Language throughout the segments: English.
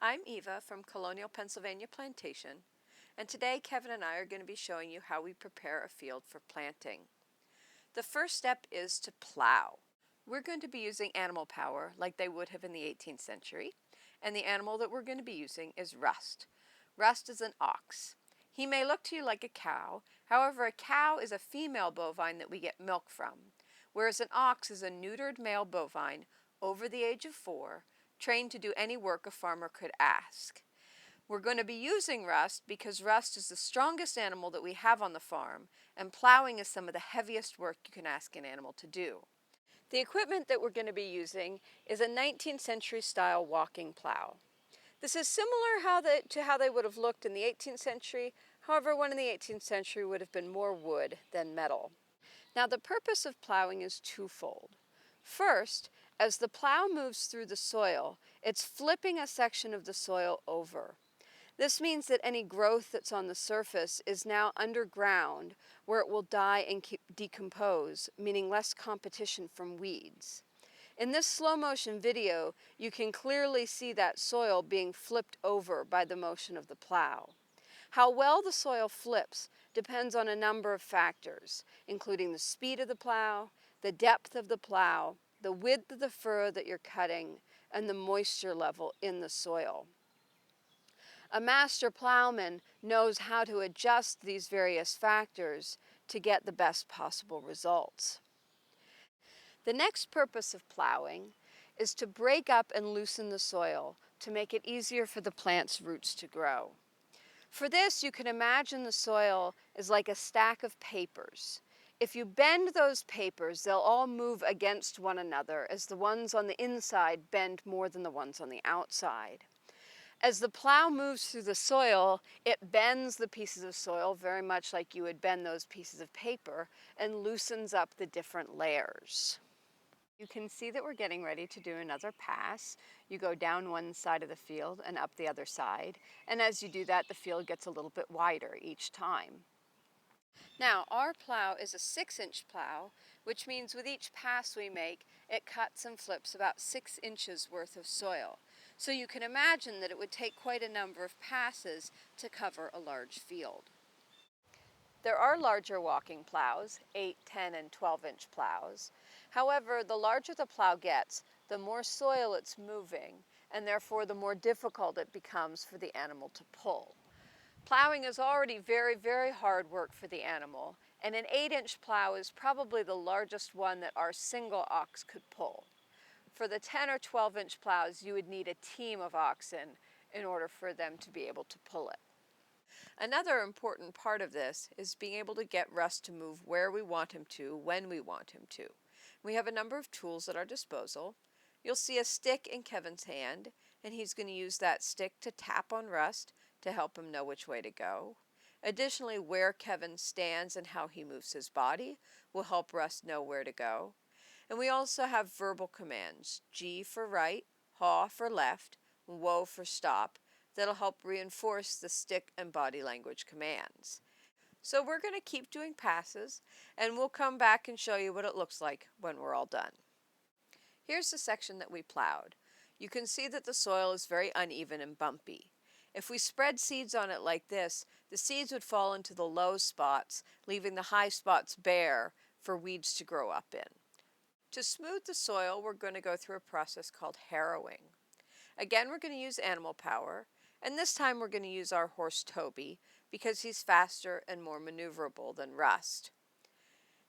I'm Eva from Colonial, Pennsylvania Plantation, and today Kevin and I are going to be showing you how we prepare a field for planting. The first step is to plow. We're going to be using animal power like they would have in the 18th century, and the animal that we're going to be using is Rust. Rust is an ox. He may look to you like a cow, however a cow is a female bovine that we get milk from, whereas an ox is a neutered male bovine over the age of 4, trained to do any work a farmer could ask. We're going to be using Rust because Rust is the strongest animal that we have on the farm, and plowing is some of the heaviest work you can ask an animal to do. The equipment that we're going to be using is a 19th century style walking plow. This is similar to how they would have looked in the 18th century, however one in the 18th century would have been more wood than metal. Now the purpose of plowing is twofold. First, as the plow moves through the soil, it's flipping a section of the soil over. This means that any growth that's on the surface is now underground, where it will die and decompose, meaning less competition from weeds. In this slow motion video, you can clearly see that soil being flipped over by the motion of the plow. How well the soil flips depends on a number of factors, including the speed of the plow, the depth of the plow, the width of the furrow that you're cutting, and the moisture level in the soil. A master plowman knows how to adjust these various factors to get the best possible results. The next purpose of plowing is to break up and loosen the soil to make it easier for the plant's roots to grow. For this, you can imagine the soil is like a stack of papers. If you bend those papers, they'll all move against one another as the ones on the inside bend more than the ones on the outside. As the plow moves through the soil, it bends the pieces of soil very much like you would bend those pieces of paper and loosens up the different layers. You can see that we're getting ready to do another pass. You go down one side of the field and up the other side, and as you do that, the field gets a little bit wider each time. Now, our plow is a 6-inch plow, which means with each pass we make, it cuts and flips about 6 inches worth of soil. So you can imagine that it would take quite a number of passes to cover a large field. There are larger walking plows, 8, 10, and 12-inch plows. However, the larger the plow gets, the more soil it's moving, and therefore the more difficult it becomes for the animal to pull. Plowing is already very, very hard work for the animal, and an 8-inch plow is probably the largest one that our single ox could pull. For the 10 or 12-inch plows, you would need a team of oxen in order for them to be able to pull it. Another important part of this is being able to get Rust to move where we want him to, when we want him to. We have a number of tools at our disposal. You'll see a stick in Kevin's hand, and he's going to use that stick to tap on Rust to help him know which way to go. Additionally, where Kevin stands and how he moves his body will help Rust know where to go. And we also have verbal commands, G for right, haw for left, whoa for stop, that'll help reinforce the stick and body language commands. So we're going to keep doing passes, and we'll come back and show you what it looks like when we're all done. Here's the section that we plowed. You can see that the soil is very uneven and bumpy. If we spread seeds on it like this, the seeds would fall into the low spots, leaving the high spots bare for weeds to grow up in. To smooth the soil, we're going to go through a process called harrowing. Again, we're going to use animal power, and this time we're going to use our horse Toby because he's faster and more maneuverable than Rust.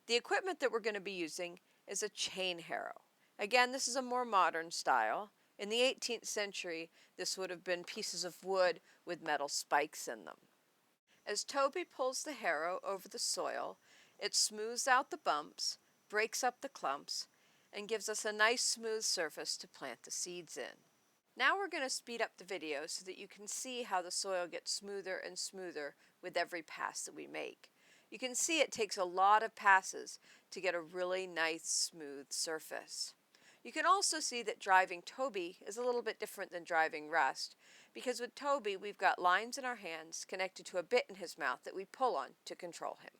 The equipment that we're going to be using is a chain harrow. Again, this is a more modern style. In the 18th century, this would have been pieces of wood with metal spikes in them. As Toby pulls the harrow over the soil, it smooths out the bumps, breaks up the clumps, and gives us a nice smooth surface to plant the seeds in. Now we're going to speed up the video so that you can see how the soil gets smoother and smoother with every pass that we make. You can see it takes a lot of passes to get a really nice smooth surface. You can also see that driving Toby is a little bit different than driving Rust, because with Toby we've got lines in our hands connected to a bit in his mouth that we pull on to control him.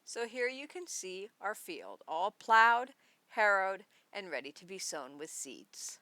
So here you can see our field all plowed, harrowed, and ready to be sown with seeds.